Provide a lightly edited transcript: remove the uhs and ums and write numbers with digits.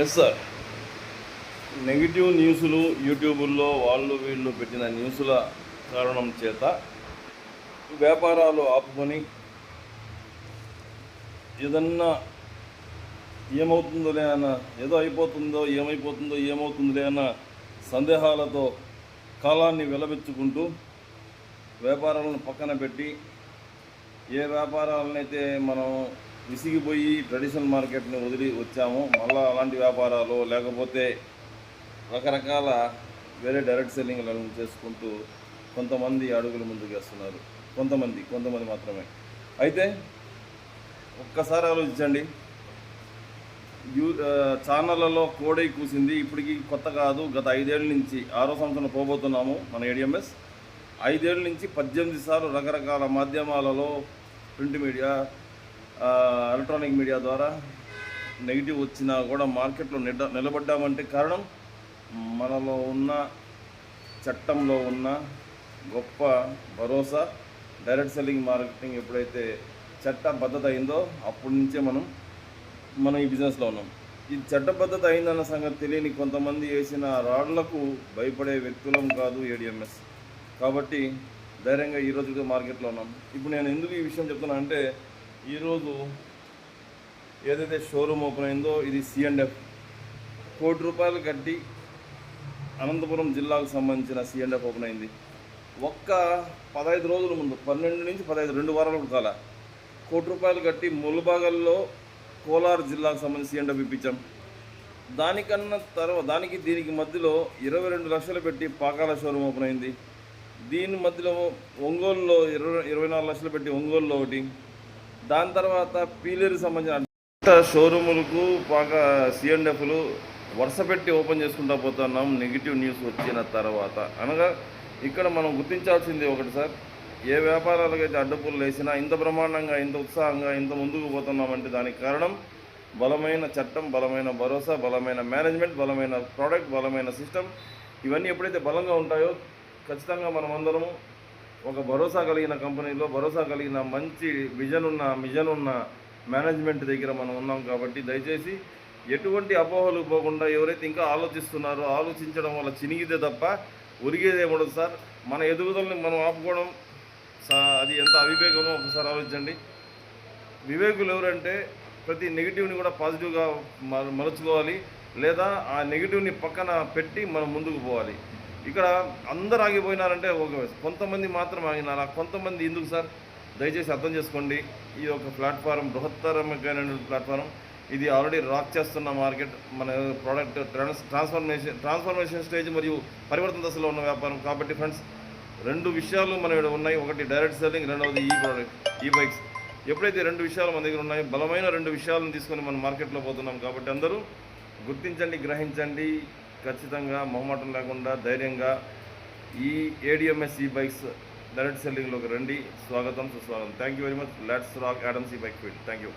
Yes sir. Negative న్యూస్లు యూట్యూబుల్లో వాళ్ళు వీళ్ళు పెట్టిన న్యూస్ల కారణం చేత వ్యాపారాలు ఆపుకొని ఏదన్నా ఏమవుతుందోలే అన్న, ఏదో అయిపోతుందో ఏమవుతుందిలే అన్న సందేహాలతో కాలాన్ని వెలబెచ్చుకుంటూ వ్యాపారాలను పక్కన పెట్టి ఏ వ్యాపారాలనైతే మనం విసిగిపోయి ట్రెడిషనల్ మార్కెట్ని వదిలి వచ్చామో మళ్ళీ అలాంటి వ్యాపారాలు లేకపోతే రకరకాల వేరే డైరెక్ట్ సెల్లింగ్లను చేసుకుంటూ కొంతమంది అడుగులు ముందుకు వేస్తున్నారు. కొంతమంది మాత్రమే. అయితే ఒక్కసారి ఆలోచించండి. ఛానళ్ళలో కోడై కూసింది. ఇప్పటికీ కొత్త కాదు. గత 5 ఏళ్ళ నుంచి 6వ సంవత్సరం పోబోతున్నాము మన ఏడిఎంఎస్. 5 ఏళ్ళ నుంచి 18 సార్లు రకరకాల మాధ్యమాలలో ప్రింట్ మీడియా, ఎలక్ట్రానిక్ మీడియా ద్వారా నెగిటివ్ వచ్చినా కూడా మార్కెట్లో నిలబడ్డామంటే కారణం మనలో ఉన్న చట్టంలో ఉన్న గొప్ప భరోసా. డైరెక్ట్ సెల్లింగ్ మార్కెటింగ్ ఎప్పుడైతే చట్టబద్ధత అయిందో అప్పటి నుంచే మనం ఈ బిజినెస్లో ఉన్నాం. ఈ చట్టబద్ధత అయిందన్న సంగతి తెలియని కొంతమంది వేసిన రాడ్లకు భయపడే వ్యక్తులం కాదు ఏడిఎంఎస్. కాబట్టి ధైర్యంగా ఈరోజు మార్కెట్లో ఉన్నాం. ఇప్పుడు నేను ఎందుకు ఈ విషయం చెప్తున్నా అంటే, ఈరోజు ఏదైతే షోరూమ్ ఓపెన్ అయిందో ఇది C&F ₹1,00,00,000 కట్టి అనంతపురం జిల్లాకు సంబంధించిన C&F ఓపెన్ అయింది. ఒక్క 15 రోజుల ముందు 12 నుంచి 15 2 వారాలకు కాల ₹1,00,00,000 కట్టి ములుబాగల్లో కోలార్ జిల్లాకు సంబంధించి C&F ఇప్పించాం. దానికి దీనికి మధ్యలో 22 లక్షలు పెట్టి పాకాల షోరూమ్ ఓపెన్ అయింది. దీని మధ్యలో ఒంగోలులో 24 లక్షలు పెట్టి ఒంగోలులో ఒకటి. దాని తర్వాత పీలేరుకి సంబంధించిన షోరూములకు C&Fలు వరుస పెట్టి ఓపెన్ చేసుకుంటూ పోతున్నాం నెగిటివ్ న్యూస్ వచ్చిన తర్వాత. అనగా ఇక్కడ మనం గుర్తించాల్సింది ఒకటి సార్, ఏ వ్యాపారాలకైతే అడ్డుపులు వేసినా ఇంత బ్రహ్మాండంగా, ఇంత ఉత్సాహంగా, ఇంత ముందుకు పోతున్నామంటే దానికి కారణం బలమైన చట్టం, బలమైన భరోసా, బలమైన మేనేజ్మెంట్, బలమైన ప్రోడక్ట్, బలమైన సిస్టమ్. ఇవన్నీ ఎప్పుడైతే బలంగా ఉంటాయో ఖచ్చితంగా మనం అందరము ఒక భరోసా కలిగిన కంపెనీలో, భరోసా కలిగిన మంచి మిషన్ ఉన్న మేనేజ్మెంట్ దగ్గర మనం ఉన్నాం. కాబట్టి దయచేసి ఎటువంటి అపోహలు పోకుండా ఎవరైతే ఇంకా ఆలోచిస్తున్నారో, ఆలోచించడం వల్ల చినిగితే తప్ప ఒరిగేదేముండదు సార్. మన ఎదుగుదలని మనం ఆపుకోవడం అది ఎంత అవివేకమో ఒకసారి ఆలోచించండి. వివేకులు ఎవరంటే ప్రతి నెగిటివ్ని కూడా పాజిటివ్గా మలుచుకోవాలి, లేదా ఆ నెగిటివ్ని పక్కన పెట్టి మనం ముందుకు పోవాలి. ఇక్కడ అందరు ఆగిపోయినారంటే కొంతమంది మాత్రం ఆగినారు. కొంతమంది ఎందుకు సార్? దయచేసి అర్థం చేసుకోండి. ఇది ఒక ప్లాట్ఫారం, బృహత్తరమైన ప్లాట్ఫారం. ఇది ఆల్రెడీ రాక్ చేస్తున్న మార్కెట్. మన ప్రోడక్ట్ ట్రాన్స్ఫర్మేషన్ స్టేజ్ మరియు పరివర్తన దశలో ఉన్న వ్యాపారం. కాబట్టి ఫ్రెండ్స్, 2 విషయాలు మన దగ్గర ఉన్నాయి. ఒకటి డైరెక్ట్ సెల్లింగ్, రెండవది ఈ బైక్స్. ఎప్పుడైతే 2 విషయాలు మన దగ్గర ఉన్నాయో, బలమైన 2 విషయాలను తీసుకొని మనం మార్కెట్లో పోతున్నాం. కాబట్టి అందరూ గుర్తించండి, గ్రహించండి. ఖచ్చితంగా మొహమాటం లేకుండా ధైర్యంగా ఈ ఏడిఎంఎస్ ఈ బైక్స్ డైరెక్ట్ సెల్లింగ్లోకి రండి. స్వాగతం, సుస్వాగతం. Thank you very much. Let's rock Adams ఈ బైక్ ఫీల్డ్. Thank you.